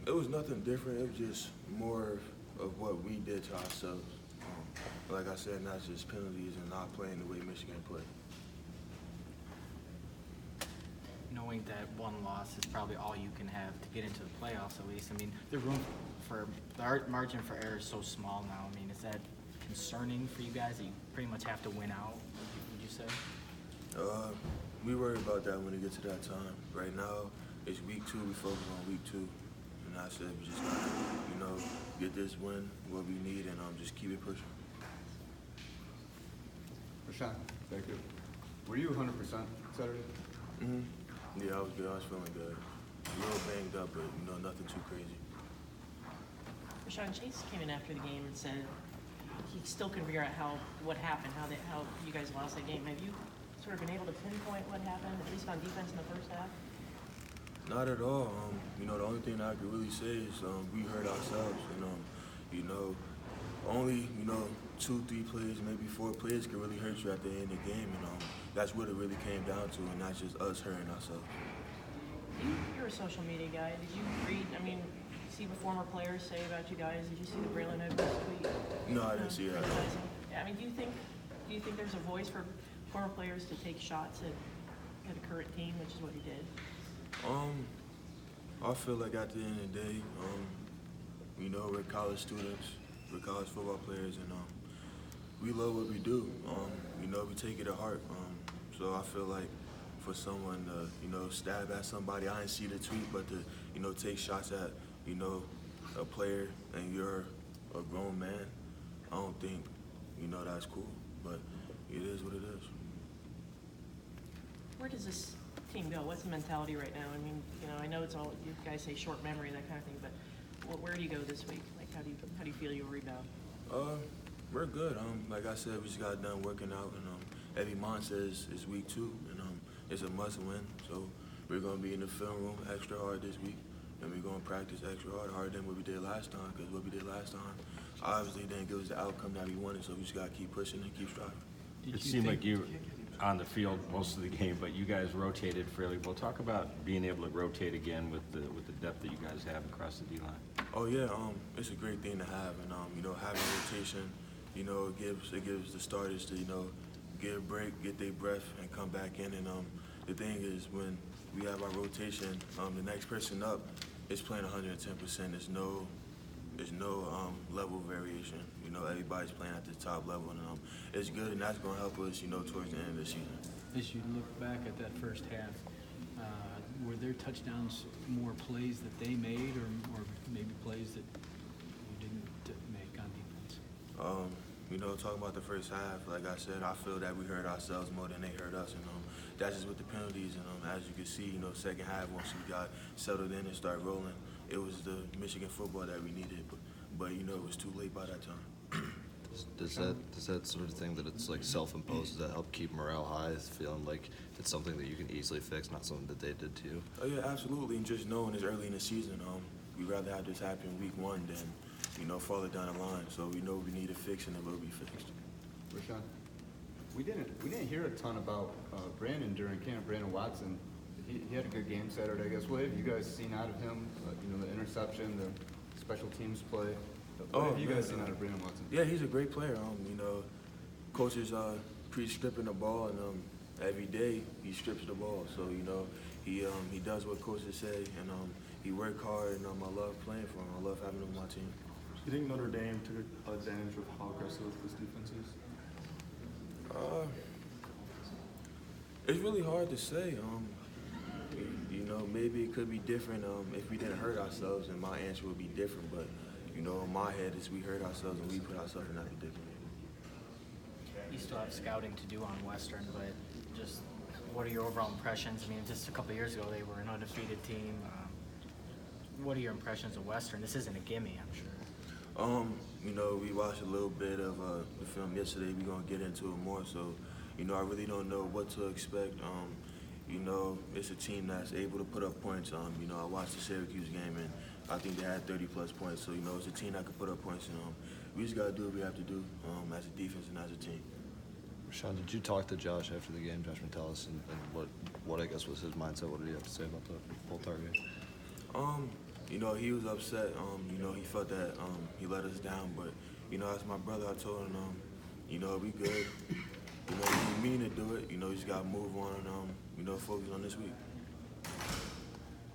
It was nothing different. It was just more of what we did to ourselves. Like I said, not just penalties and not playing the way Michigan played. Knowing that one loss is probably all you can have to get into the playoffs, at least. I mean, the room for the margin for error is so small now. I mean, is that concerning for you guys that you pretty much have to win out? Would you say? We worry about that when it gets to that time. Right now, it's week 2. We focus on week 2, and I said we just gotta, get this win, what we need, and just keep it pushing. Rashan, thank you. Were you 100% Saturday? Yeah, I was good. I was feeling good. A little banged up, but nothing too crazy. Rashan, Chase came in after the game and said he still couldn't figure out what happened, how you guys lost that game. Have you sort of been able to pinpoint what happened, at least on defense in the first half? Not at all. The only thing I could really say is we hurt ourselves, and only 2, 3 plays, maybe 4 plays could really hurt you at the end of the game, and that's what it really came down to, and not just us hurting ourselves. You're a social media guy. Did you read? I mean, see what former players say about you guys? Did you see the Braylon Edwards tweet? No, I didn't see that. Yeah, I mean, do you think there's a voice for former players to take shots at a current team, which is what he did? I feel like at the end of the day, we're college students, we're college football players, and we love what we do. We take it at heart. So I feel like for someone to, stab at somebody, I didn't see the tweet, but to, take shots at, a player and you're a grown man, I don't think, that's cool. But it is what it is. Where does this team go? What's the mentality right now? I mean, I know it's all, you guys say short memory, that kind of thing, but where do you go this week? Like, how do you feel you'll rebound? We're good. Like I said, we just got done working out, and every month says it's week 2, and it's a must win. So we're gonna be in the film room extra hard this week, and we're gonna practice extra harder than what we did last time. Because what we did last time obviously didn't give us the outcome that we wanted. So we just gotta keep pushing and keep striving. It seemed like you on the field most of the game, but you guys rotated fairly well. Talk about being able to rotate again with the depth that you guys have across the D-line. Oh yeah, it's a great thing to have, and having rotation, it gives the starters to get a break, get their breath, and come back in. And the thing is, when we have our rotation, the next person up is playing 110%. There's no level variation. Everybody's playing at the top level, and it's good, and that's going to help us, towards the end of the season. As you look back at that first half, were there touchdowns more plays that they made, or maybe plays that you didn't make on defense? Talking about the first half, like I said, I feel that we hurt ourselves more than they hurt us, and that's just with the penalties. And as you can see, second half, once we got settled in and started rolling, it was the Michigan football that we needed, but it was too late by that time. Does that sort of thing that it's like self-imposed, does that help keep morale high, feeling like it's something that you can easily fix, not something that they did to you? Oh yeah, absolutely. And just knowing it's early in the season, we'd rather have this happen week 1 than farther down the line. So we know we need to fix, and it will be fixed. Rashan, we didn't hear a ton about Brandon during camp. Brandon Watson, he had a good game Saturday, I guess. What have you guys seen out of him? The interception, the special teams play. What have you guys seen out of Brandon Watson? Yeah, he's a great player. Coaches pre-stripping the ball, and every day he strips the ball. So he does what coaches say, and he worked hard, and I love playing for him. I love having him on my team. Do you think Notre Dame took advantage of how aggressive this defense is? It's really hard to say. Maybe it could be different if we didn't hurt ourselves, and my answer would be different. But in my head, is we hurt ourselves and we put ourselves in that predicament. You still have scouting to do on Western, but just what are your overall impressions? I mean, just a couple of years ago, they were an undefeated team. What are your impressions of Western? This isn't a gimme, I'm sure. We watched a little bit of the film yesterday. We're going to get into it more. So, I really don't know what to expect. It's a team that's able to put up points. I watched the Syracuse game, and I think they had 30-plus points. So, it's a team that can put up points. And we just got to do what we have to do as a defense and as a team. Rashan, did you talk to Josh after the game, Josh Metellus, and what I guess was his mindset? What did he have to say about the whole target? you know, he was upset. You know, he felt that he let us down. But, you know, as my brother, I told him, you know, we good. You know, he didn't mean to do it. You know, he's got to move on and, you know, focus on this week.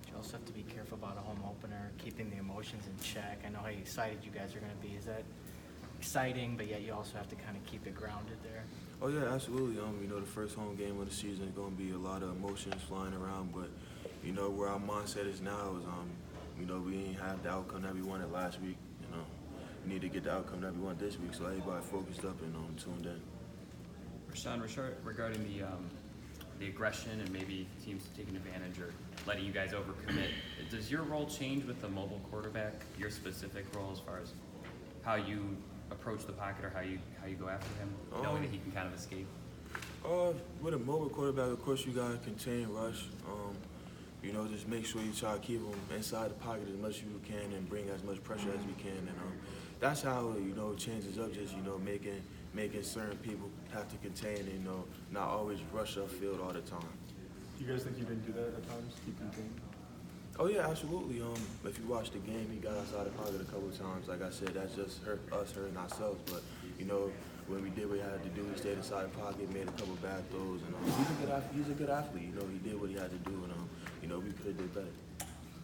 You also have to be careful about a home opener, keeping the emotions in check. I know how excited you guys are going to be. Is that exciting, but yet you also have to kind of keep it grounded there? Oh yeah, absolutely. You know, the first home game of the season is going to be a lot of emotions flying around, but you know where our mindset is now is, you know, we ain't have the outcome that we wanted last week. You know, we need to get the outcome that we want this week, so everybody focused up and tuned in. Rashan, regarding the aggression and maybe teams taking advantage or letting you guys overcommit, does your role change with the mobile quarterback? Your specific role as far as how you approach the pocket or how you go after him, knowing that he can kind of escape? With a mobile quarterback, of course, you gotta contain rush. You know, just make sure you try to keep him inside the pocket as much as you can and bring as much pressure as we can. And that's how, you know, it changes up. Just, you know, making certain people have to contain and, you know, not always rush upfield all the time. Do you guys think you didn't do that at times? Keep contained? Oh yeah, absolutely. If you watch the game, he got outside the pocket a couple of times. Like I said, that's just hurting ourselves. But you know, when we did what we had to do, we stayed inside the pocket, made a couple of bad throws, and he's a good athlete. You know, he did what he had to do, and you know, we could have did better.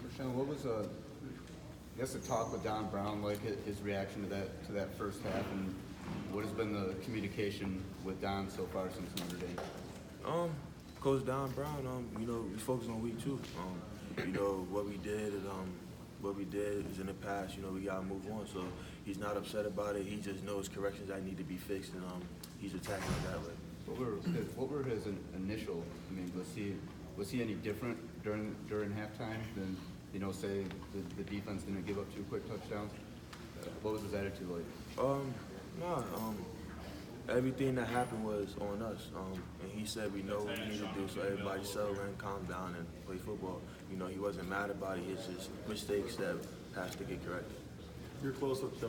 Rashan, what was I guess the talk with Don Brown, like his reaction to that first half, and what has been the communication with Don so far since Notre Dame? Coach Don Brown, you know, we focus on week 2. You know, what we did is in the past. You know, we gotta move on. So he's not upset about it. He just knows corrections that need to be fixed, and he's attacking it that way. What were his initial? I mean, was he any different during halftime than, you know, say the defense didn't give up 2 quick touchdowns? What was his attitude like? Everything that happened was on us. And he said we know what we need to do, so everybody settle in, calm down, and play football. You know, he wasn't mad about it. It's just mistakes that has to get corrected. You're close with them.